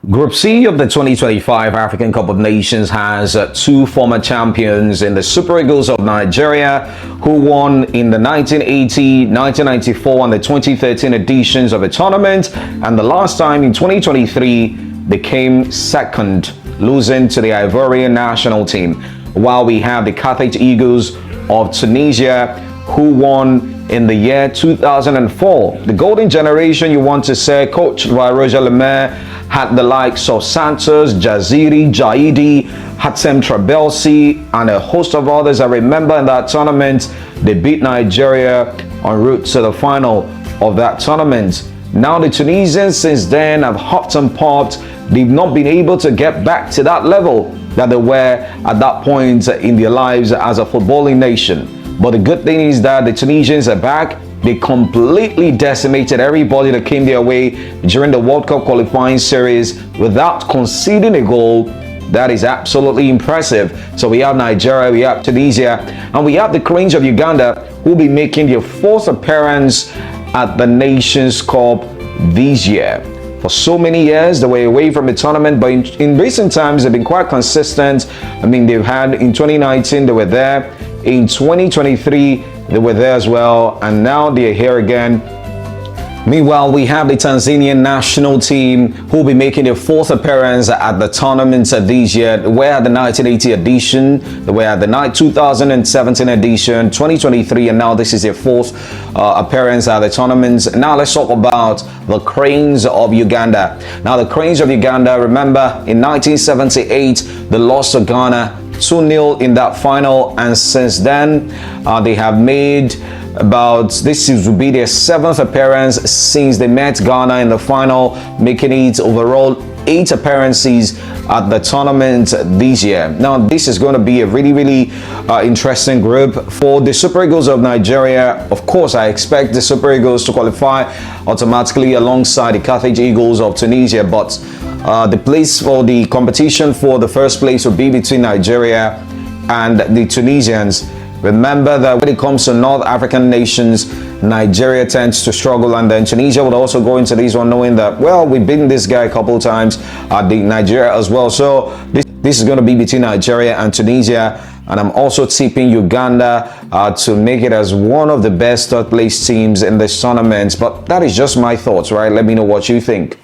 Group C of the 2025 African Cup of Nations has two former champions in the Super Eagles of Nigeria, who won in the 1980, 1994 and the 2013 editions of the tournament, and the last time in 2023 they came second, losing to the Ivorian national team. While we have the Carthage Eagles of Tunisia, who won in the year 2004. The golden generation, you want to say, coached by Roger Lemaire, had the likes of Santos, Jaziri, Jaidi, Hatem Trabelsi, and a host of others. I remember in that tournament, they beat Nigeria en route to the final of that tournament. Now the Tunisians since then have hopped and popped. They've not been able to get back to that level that they were at that point in their lives as a footballing nation. But the good thing is that the Tunisians are back. They completely decimated everybody that came their way during the World Cup qualifying series without conceding a goal. That is absolutely impressive. So we have Nigeria, we have Tunisia, and we have the Cranes of Uganda, who will be making their fourth appearance at the Nations Cup this year. For so many years, they were away from the tournament, but in recent times, they've been quite consistent. I mean, they've had in 2019, they were there. In 2023, they were there as well, and now they're here again. Meanwhile, we have the Tanzanian national team who will be making their fourth appearance at the tournaments this year. They were at the 1980 edition, they were at the 2017 edition, 2023, and now this is their fourth appearance at the tournaments. Now let's talk about the Cranes of Uganda. Now the Cranes of Uganda, remember in 1978, they lost to Ghana 2-0 in that final, and since then they have made this will be their seventh appearance since they met Ghana in the final, making it overall 8 appearances at the tournament this year. Now this is going to be a really interesting group for the Super Eagles of Nigeria. Of course, I expect the Super Eagles to qualify automatically alongside the Carthage Eagles of Tunisia, but the place for the competition for the first place will be between Nigeria and the Tunisians. Remember that when it comes to North African nations, Nigeria tends to struggle, and then Tunisia would also go into this one knowing that, well, we've beaten this guy a couple of times at the Nigeria as well. So this is going to be between Nigeria and Tunisia, and I'm also tipping Uganda to make it as one of the best third place teams in this tournament. But that is just my thoughts, right? Let me know what you think.